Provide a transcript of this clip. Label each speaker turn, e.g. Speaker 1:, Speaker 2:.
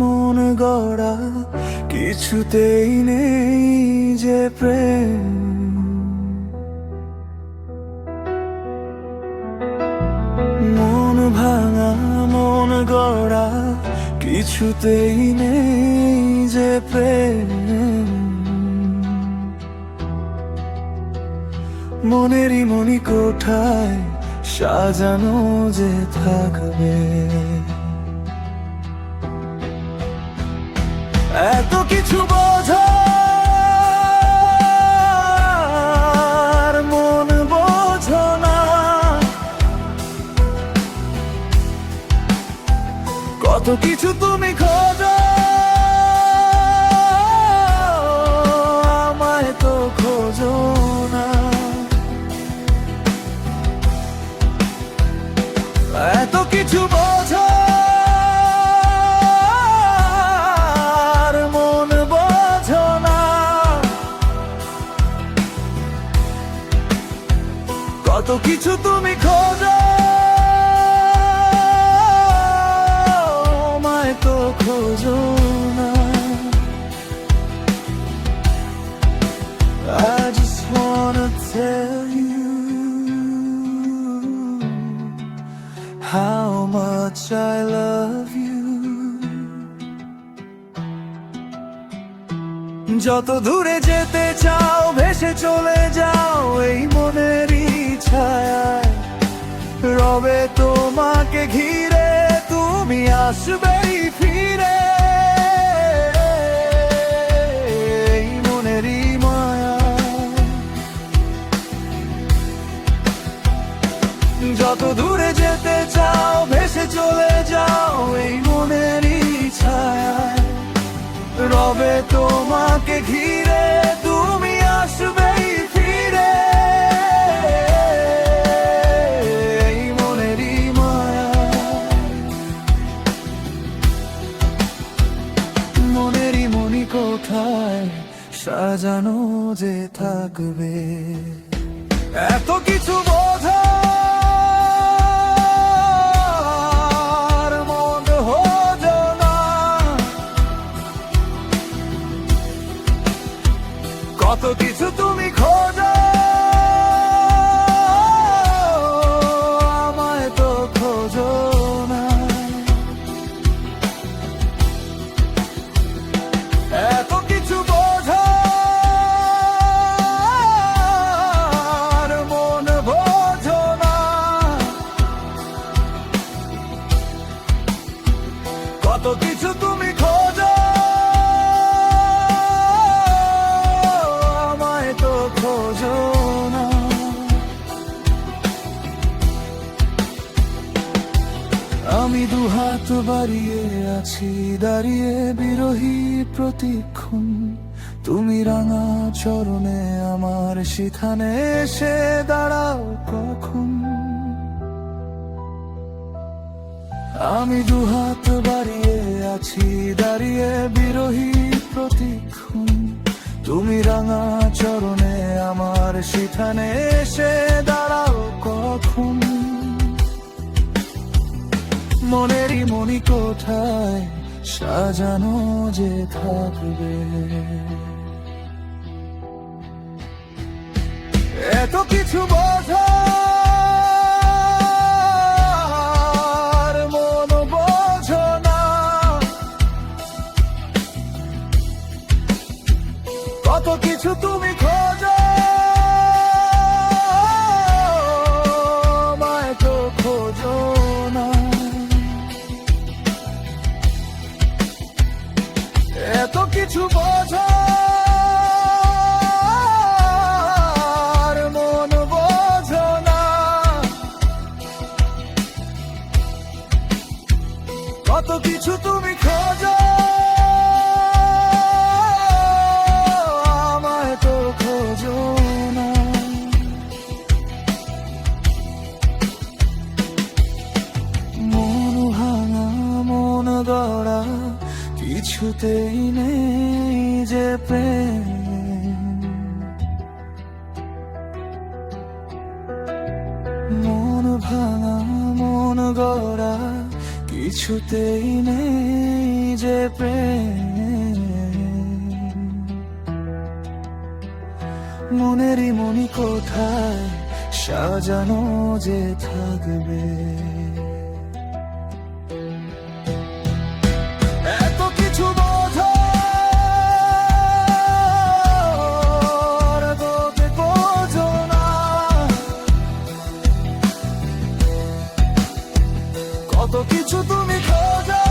Speaker 1: মন গড়া কিছুতেই নেই যে প্রেম। মন ভাঙা মন গড়া কিছুতেই নেই যে প্রেম। মনেরই মনি কোঠায় সাজানো যে থাকবে। এত কিছু বোঝার মন বোঝো না, কত কিছু তুমি খোঁজো আমায় তো খোঁজো না। এত কিছু বোঝার মন বোঝো না, কত কিছু তুমি খোঁজো আমায় তো খোঁজো না। I just wanna tell you how much I love you. যত দূরে যেতে চাও ভেসে চলে যাও এই মনেরই ছায়ায়, রবে তোমাকে ঘিরে তুমি আসবেই ফিরে। এই মনেরই মায়া, যত দূরে যেতে চাও ভেসে চলে যাও এই মনেরই ছায়ায়, রবে তোমাকে ঘিরে তুমি আসবেই ফিরে। এই মনেরই মায়া, মনেরই মনি কোঠায় সাজানো যে থাকবে। এত কিছু বোঝা কত কিছু তুমি খোঁজো আমায় তো খোঁজো না। এত কিছু বোঝার মন বোঝো না, কত কিছু তুমি খোঁজো খোঁজো না। আমি দুহাত বাড়িয়ে আছি দাঁড়িয়ে বিরহী প্রতিক্ষণ, তুমি রাঙা চরণে আমার সেখানে এসে দাঁড়াও কখন। আমি দুহাত বাড়িয়ে আছি দাঁড়িয়ে বিরহী প্রতিক্ষণ, তুমি রাঙা চরণে আমার সেখানে এসে দাঁড়াও কখন। মনেরই মনি কোঠায় সাজানো যে থাকবে। এত কিছু বোঝার মন বোঝো না, কত কিছু তুমি খোঁজো আমায় তো খোঁজো না। এত কিছু বোঝার মন বোঝো না, কত কিছু তুমি খোঁজো আমায় তো খোঁজো না। মন ভাঙা মন গড়া কিছুতেই নেই যে প্রেম। মন ভাঙা মন গড়া কিছুতেই নেই যে প্রেম। মনেরই মনি কোথায় সাজানো যে থাকবে। এত কিছু বোঝার তোকে বোঝো না, কত কিছু তুমি খোঁজো